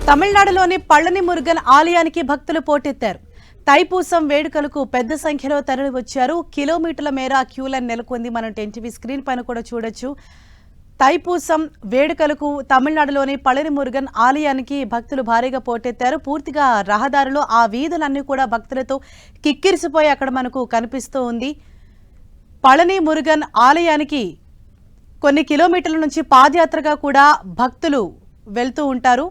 తమిళనాడులోని పళని మురుగన్ ఆలయానికి భక్తులు పోటెత్తారు. తైపూసం వేడుకలకు పెద్ద సంఖ్యలో తరలి వచ్చారు. కిలోమీటర్ల మేర క్యూలైన్ నెలకొంది. మనం టీవీ స్క్రీన్ పైన కూడా చూడొచ్చు. తైపూసం వేడుకలకు తమిళనాడులోని పళని మురుగన్ ఆలయానికి భక్తులు భారీగా పోటెత్తారు. పూర్తిగా రహదారిలో ఆ వీధులన్నీ కూడా భక్తులతో కిక్కిరిసిపోయి అక్కడ మనకు కనిపిస్తూ ఉంది. పళని మురుగన్ ఆలయానికి కొన్ని కిలోమీటర్ల నుంచి పాదయాత్రగా కూడా భక్తులు వెళ్తూ ఉంటారు.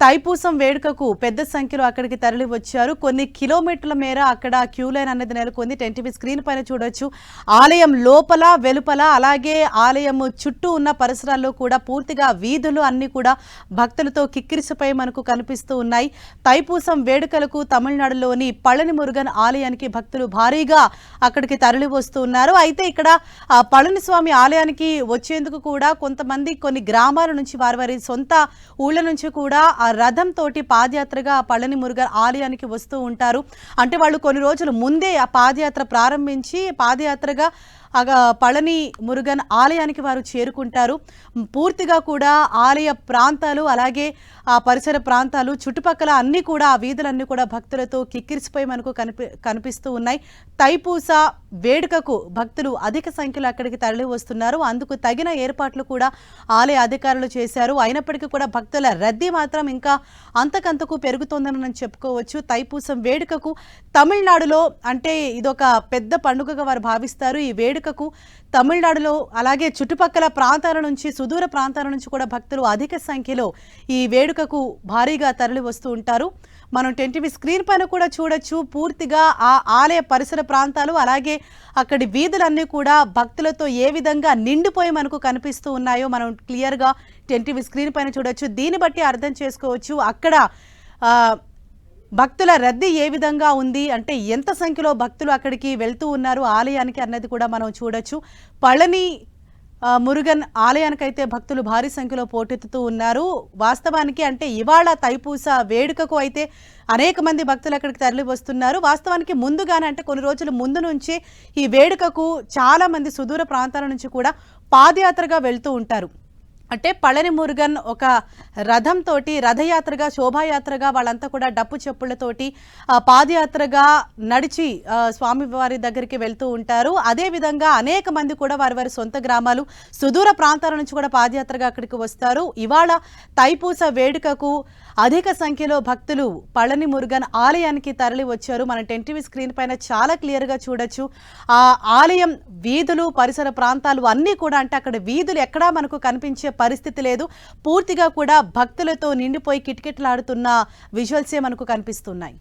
తైపూసం వేడుకకు పెద్ద సంఖ్యలో అక్కడికి తరలి వచ్చారు. కొన్ని కిలోమీటర్ల మేర అక్కడ క్యూ లైన్ అనేది నెలకొంది. టీవీ స్క్రీన్ పైన చూడొచ్చు. ఆలయం లోపల వెలుపల అలాగే ఆలయం చుట్టూ ఉన్న పరిసరాల్లో కూడా పూర్తిగా వీధులు అన్ని కూడా భక్తులతో కిక్కిరిసిపోయి మనకు కనిపిస్తూ ఉన్నాయి. తైపూసం వేడుకలకు తమిళనాడులోని పళని మురుగన్ ఆలయానికి భక్తులు భారీగా అక్కడికి తరలి వస్తున్నారు. అయితే ఇక్కడ పళని స్వామి ఆలయానికి వచ్చేందుకు కూడా కొంతమంది కొన్ని గ్రామాల నుంచి వారి సొంత ఊళ్ళ నుంచి కూడా రథం తోటి పాదయాత్రగా పళని మురుగన్ ఆలయానికి వస్తూ ఉంటారు. అంటే వాళ్ళు కొన్ని రోజులు ముందే ఆ పాదయాత్ర ప్రారంభించి పాదయాత్రగా పళని మురుగన్ ఆలయానికి వారు చేరుకుంటారు. పూర్తిగా కూడా ఆలయ ప్రాంతాలు అలాగే ఆ పరిసర ప్రాంతాలు చుట్టుపక్కల అన్నీ కూడా ఆ వీధులన్నీ కూడా భక్తులతో కిక్కిరిసిపోయి మనకు కనిపిస్తూ ఉన్నాయి. తైపూస వేడుకకు భక్తులు అధిక సంఖ్యలో అక్కడికి తరలి వస్తున్నారు. అందుకు తగిన ఏర్పాట్లు కూడా ఆలయ అధికారులు చేశారు. అయినప్పటికీ కూడా భక్తుల రద్దీ మాత్రం ఇంకా అంతకంతకు పెరుగుతోందని మనం చెప్పుకోవచ్చు. తైపూసం వేడుకకు తమిళనాడులో అంటే ఇదొక పెద్ద పండుగగా వారు భావిస్తారు. ఈ వేడుకకు తమిళనాడులో అలాగే చుట్టుపక్కల ప్రాంతాల నుంచి సుదూర ప్రాంతాల నుంచి కూడా భక్తులు అధిక సంఖ్యలో ఈ వేడుకకు భారీగా తరలి వస్తూ ఉంటారు. మనం టీవీ స్క్రీన్ పైన కూడా చూడొచ్చు. పూర్తిగా ఆ ఆలయ పరిసర ప్రాంతాలు అలాగే అక్కడి వీధులన్నీ కూడా భక్తులతో ఏ విధంగా నిండిపోయి మనకు కనిపిస్తూ ఉన్నాయో మనం క్లియర్గా టీవీ స్క్రీన్ పైన చూడొచ్చు. దీన్ని బట్టి అర్థం చేసుకోవచ్చు అక్కడ భక్తుల రద్దీ ఏ విధంగా ఉంది, అంటే ఎంత సంఖ్యలో భక్తులు అక్కడికి వెళ్తూ ఉన్నారు ఆలయానికి అన్నది కూడా మనం చూడొచ్చు. పళని మురుగన్ ఆలయానికైతే భక్తులు భారీ సంఖ్యలో పోటెత్తుతూ ఉన్నారు. వాస్తవానికి అంటే ఇవాళ తైపూస వేడుకకు అయితే అనేక మంది భక్తులు అక్కడికి తరలి వస్తున్నారు. వాస్తవానికి ముందుగానే అంటే కొన్ని రోజుల ముందు నుంచే ఈ వేడుకకు చాలా మంది సుదూర ప్రాంతాల నుంచి కూడా పాదయాత్రగా వెళ్తూ ఉంటారు. అంటే పళని మురుగన్ ఒక రథం తోటి రథయాత్రగా శోభాయాత్రగా వాళ్ళంతా కూడా డప్పు చెప్పులతోటి పాదయాత్రగా నడిచి స్వామివారి దగ్గరికి వెళ్తూ ఉంటారు. అదేవిధంగా అనేక మంది కూడా వారి సొంత గ్రామాలు సుదూర ప్రాంతాల నుంచి కూడా పాదయాత్రగా అక్కడికి వస్తారు. ఇవాళ తైపూస వేడుకకు అధిక సంఖ్యలో భక్తులు పళని మురుగన్ ఆలయానికి తరలి వచ్చారు. మన టీవీ స్క్రీన్ పైన చాలా క్లియర్గా చూడొచ్చు. ఆ ఆలయం వీధులు పరిసర ప్రాంతాలు అన్నీ కూడా అంటే అక్కడ వీధులు ఎక్కడా మనకు కనిపించే పరిస్థితి లేదు. పూర్తిగా కూడా భక్తులతో నిండిపోయి కిటకిటలాడుతున్న విజువల్సే మనకు కనిపిస్తున్నాయి.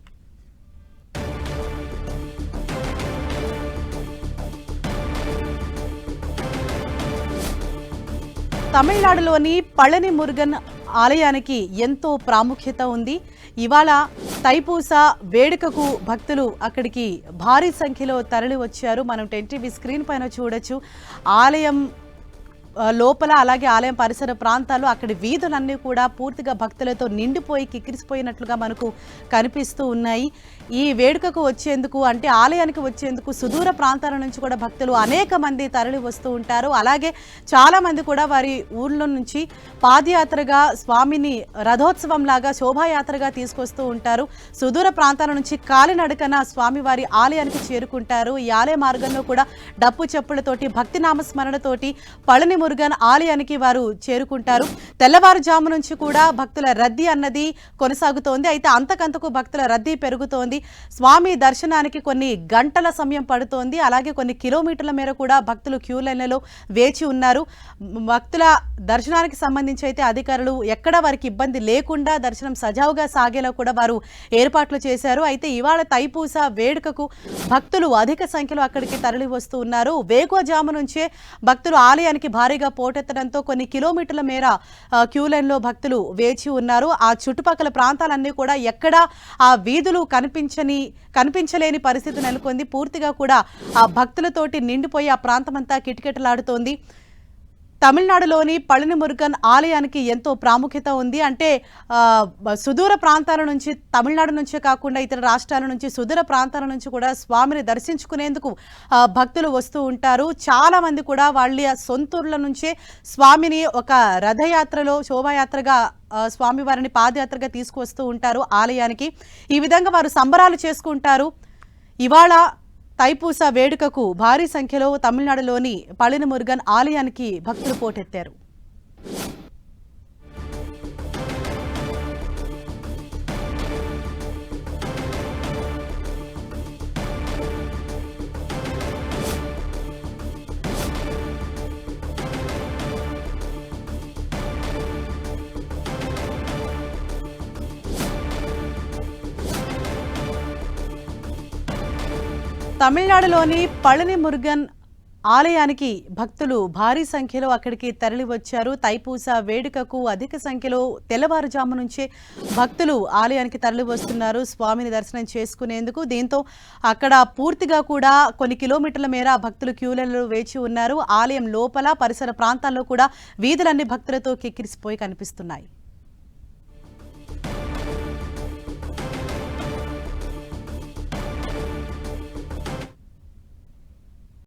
తమిళనాడులోని పళని మురుగన్ ఆలయానికి ఎంతో ప్రాముఖ్యత ఉంది. ఇవాళ తైపూస వేడుకకు భక్తులు అక్కడికి భారీ సంఖ్యలో తరలి వచ్చారు. మనం టీవీ స్క్రీన్ పైన చూడొచ్చు. ఆలయం లోపల అలాగే ఆలయం పరిసర ప్రాంతాలు అక్కడి వీధులన్నీ కూడా పూర్తిగా భక్తులతో నిండిపోయి కిక్కిరిసిపోయినట్లుగా మనకు కనిపిస్తూ ఉన్నాయి. ఈ వేడుకకు వచ్చేందుకు అంటే ఆలయానికి వచ్చేందుకు సుదూర ప్రాంతాల నుంచి కూడా భక్తులు అనేక మంది తరలి వస్తూ ఉంటారు. అలాగే చాలా మంది కూడా వారి ఊర్లో నుంచి పాదయాత్రగా స్వామిని రథోత్సవం లాగా శోభాయాత్రగా తీసుకొస్తూ ఉంటారు. సుదూర ప్రాంతాల నుంచి కాలినడకన స్వామివారి ఆలయానికి చేరుకుంటారు. ఈ ఆలయ మార్గంలో కూడా డప్పు చెప్పులతోటి భక్తి నామస్మరణతోటి పళని మురుగన్ ఆలయానికి వారు చేరుకుంటారు. తెల్లవారుజాము నుంచి కూడా భక్తుల రద్దీ అన్నది కొనసాగుతోంది. అయితే అంతకంతకు భక్తుల రద్దీ పెరుగుతోంది. స్వామి దర్శనానికి కొన్ని గంటల సమయం పడుతోంది. అలాగే కొన్ని కిలోమీటర్ల మేర కూడా భక్తులు క్యూ లైన్లలో వేచి ఉన్నారు. భక్తుల దర్శనానికి సంబంధించి అయితే అధికారులు ఎక్కడ వారికి ఇబ్బంది లేకుండా దర్శనం సజావుగా సాగేలా కూడా వారు ఏర్పాట్లు చేశారు. అయితే ఇవాళ తైపూస వేడుకకు భక్తులు అధిక సంఖ్యలో అక్కడికి తరలి వస్తూ ఉన్నారు. వేకువజాము నుంచే భక్తులు ఆలయానికి భారీగా పోటెత్తడంతో కొన్ని కిలోమీటర్ల మేర క్యూ లైన్లో భక్తులు వేచి ఉన్నారు. ఆ చుట్టుపక్కల ప్రాంతాలన్నీ కూడా ఎక్కడా ఆ వీధులు కనిపించలేని పరిస్థితి నెలకొంది. పూర్తిగా కూడా ఆ భక్తులతోటి నిండిపోయి ఆ ప్రాంతమంతా కిటకిటలాడుతోంది. తమిళనాడులోని పళని మురుగన్ ఆలయానికి ఎంతో ప్రాముఖ్యత ఉంది. అంటే సుదూర ప్రాంతాల నుంచి, తమిళనాడు నుంచే కాకుండా ఇతర రాష్ట్రాల నుంచి, సుదూర ప్రాంతాల నుంచి కూడా స్వామిని దర్శించుకునేందుకు భక్తులు వస్తూ ఉంటారు. చాలా మంది కూడా వాళ్ళ సొంతూర్ల నుంచే స్వామిని ఒక రథయాత్రలో శోభాయాత్రగా స్వామివారిని పాదయాత్రగా తీసుకువస్తూ ఉంటారు ఆలయానికి. ఈ విధంగా వారు సంబరాలు చేసుకుంటారు. ఇవాళ తైపూస వేడుకకు భారీ సంఖ్యలో తమిళనాడులోని పళని మురుగన్ ఆలయానికి భక్తులు పోటెత్తారు. తమిళనాడులోని పళని మురుగన్ ఆలయానికి భక్తులు భారీ సంఖ్యలో అక్కడికి తరలి వచ్చారు. తైపూస వేడుకకు అధిక సంఖ్యలో తెల్లవారుజాము నుంచే భక్తులు ఆలయానికి తరలి వస్తున్నారు స్వామిని దర్శనం చేసుకునేందుకు. దీంతో అక్కడ పూర్తిగా కూడా కొన్ని కిలోమీటర్ల మేర భక్తులు క్యూలలో వేచి ఉన్నారు. ఆలయం లోపల పరిసర ప్రాంతాల్లో కూడా వీధులన్నీ భక్తులతో కిక్కిరిసిపోయి కనిపిస్తున్నాయి.